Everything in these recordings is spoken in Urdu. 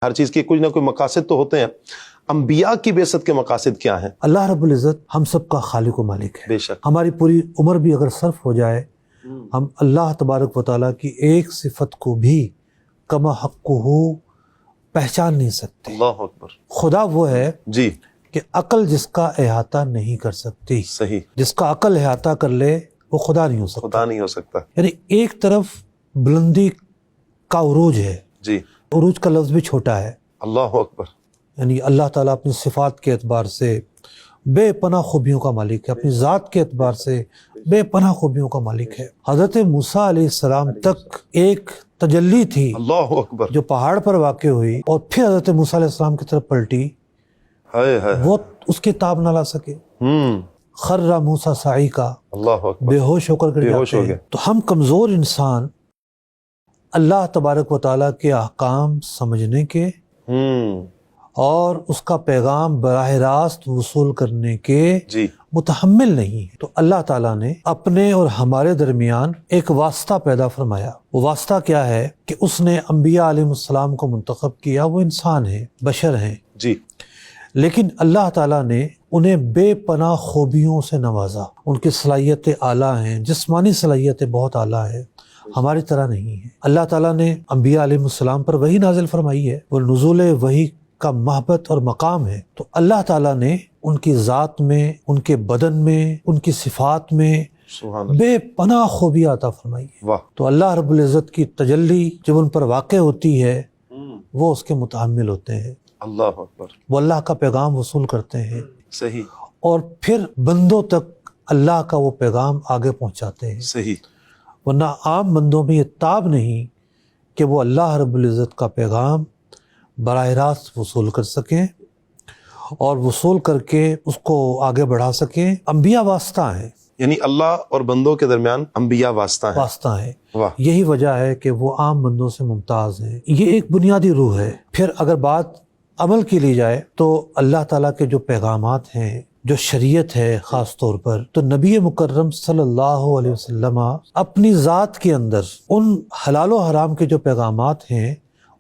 ہر چیز کے کوئی نہ کوئی مقاصد تو ہوتے ہیں. انبیاء کی بعثت کے مقاصد کیا ہیں؟ اللہ رب العزت ہم سب کا خالق و مالک ہے. بے شک. ہماری پوری عمر بھی اگر صرف ہو جائے ہم اللہ تبارک و تعالیٰ کی ایک صفت کو بھی کما حقہ پہچان نہیں سکتے. اللہ اکبر. خدا وہ ہے جی کہ عقل جس کا احاطہ نہیں کر سکتی. صحیح. جس کا عقل احاطہ کر لے وہ خدا نہیں ہو سکتا. خدا نہیں ہو سکتا. یعنی ایک طرف بلندی کا عروج ہے. جی. عروج کا لفظ بھی چھوٹا ہے. اللہ اکبر. یعنی اللہ تعالیٰ اپنی صفات کے اعتبار سے بے پناہ خوبیوں کا مالک ہے، اپنی ذات کے اعتبار سے بے پناہ خوبیوں کا مالک ہے. حضرت موسیٰ علیہ السلام تک ایک تجلی تھی اللہ اکبر. جو پہاڑ پر واقع ہوئی اور پھر حضرت موسیٰ علیہ السلام کی طرف پلٹی، ہائے ہائے. وہ اس کی تاب نہ لا سکے. خر موسیٰ صعیقا، اللہ اکبر. بے ہوش ہو کر گر بے ہوش جاتے ہو ہیں. گئے. تو ہم کمزور انسان اللہ تبارک و تعالیٰ کے احکام سمجھنے کے اور اس کا پیغام براہ راست وصول کرنے کے جی متحمل نہیں ہے. تو اللہ تعالیٰ نے اپنے اور ہمارے درمیان ایک واسطہ پیدا فرمایا. وہ واسطہ کیا ہے کہ اس نے انبیاء علیہ السلام کو منتخب کیا. وہ انسان ہیں، بشر ہیں، جی. لیکن اللہ تعالیٰ نے انہیں بے پناہ خوبیوں سے نوازا. ان کی صلاحیتیں اعلیٰ ہیں، جسمانی صلاحیتیں بہت اعلیٰ ہیں، ہماری طرح نہیں ہیں. اللہ تعالیٰ نے انبیاء علیہ السلام پر وحی نازل فرمائی ہے. وہ نزول وحی کا محبت اور مقام ہے. تو اللہ تعالیٰ نے ان کی ذات میں، ان کے بدن میں، ان کی صفات میں سبحان اللہ. بے پناہ خوبی عطا فرمائی ہے. واہ. تو اللہ رب العزت کی تجلی جب ان پر واقع ہوتی ہے وہ اس کے متحمل ہوتے ہیں. اللہ اکبر. وہ اللہ کا پیغام وصول کرتے ہیں صحیح اور پھر بندوں تک اللہ کا وہ پیغام آگے پہنچاتے ہیں. صحیح. ورنہ عام بندوں میں یہ تاب نہیں کہ وہ اللہ رب العزت کا پیغام براہ راست وصول کر سکیں اور وصول کر کے اس کو آگے بڑھا سکیں. انبیاء واسطہ ہیں. یعنی اللہ اور بندوں کے درمیان انبیاء واسطہ ہیں. واسطہ ہیں. واہ. یہی وجہ ہے کہ وہ عام بندوں سے ممتاز ہیں. یہ ایک بنیادی روح ہے. پھر اگر بات عمل کی لی جائے تو اللہ تعالیٰ کے جو پیغامات ہیں، جو شریعت ہے خاص طور پر، تو نبی مکرم صلی اللہ علیہ وسلم اپنی ذات کے اندر ان حلال و حرام کے جو پیغامات ہیں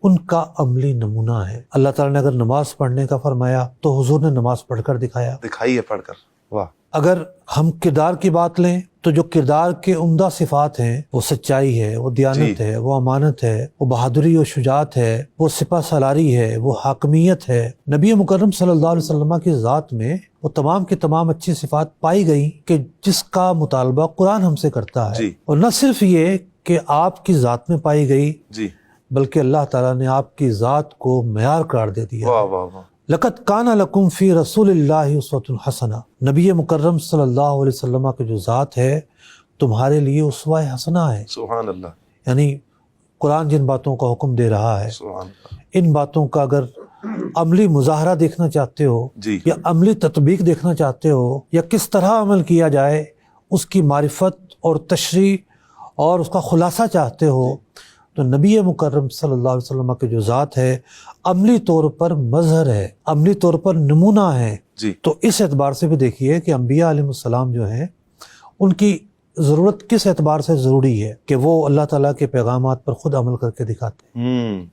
ان کا عملی نمونہ ہے. اللہ تعالیٰ نے اگر نماز پڑھنے کا فرمایا تو حضور نے نماز پڑھ کر دکھایا. دکھائیے پڑھ کر. واہ. اگر ہم کردار کی بات لیں تو جو کردار کے عمدہ صفات ہیں وہ سچائی ہے، وہ دیانت ہے، وہ امانت ہے، وہ بہادری و شجاعت ہے، وہ سپہ سالاری ہے، وہ حاکمیت ہے. نبی مکرم صلی اللہ علیہ وسلم کی ذات میں وہ تمام کی تمام اچھی صفات پائی گئی کہ جس کا مطالبہ قرآن ہم سے کرتا ہے. جی. اور نہ صرف یہ کہ آپ کی ذات میں پائی گئی جی. بلکہ اللہ تعالیٰ نے آپ کی ذات کو معیار قرار دے دیا. واہ واہ واہ. لقد کان لکم فی رسول اللہ اسوۃ حسنہ. نبی مکرم صلی اللہ علیہ وسلم کی جو ذات ہے تمہارے لیے اسوہ حسنہ ہے. سبحان اللہ. یعنی قرآن جن باتوں کا حکم دے رہا ہے سبحان اللہ. ان باتوں کا اگر عملی مظاہرہ دیکھنا چاہتے ہو جی. یا عملی تطبیق دیکھنا چاہتے ہو یا کس طرح عمل کیا جائے اس کی معرفت اور تشریح اور اس کا خلاصہ چاہتے ہو تو نبی مکرم صلی اللہ علیہ وسلم کی جو ذات ہے عملی طور پر مظہر ہے، عملی طور پر نمونہ ہے. جی. تو اس اعتبار سے بھی دیکھیے کہ انبیاء علیہ السلام جو ہیں ان کی ضرورت کس اعتبار سے ضروری ہے کہ وہ اللہ تعالیٰ کے پیغامات پر خود عمل کر کے دکھاتے ہیں.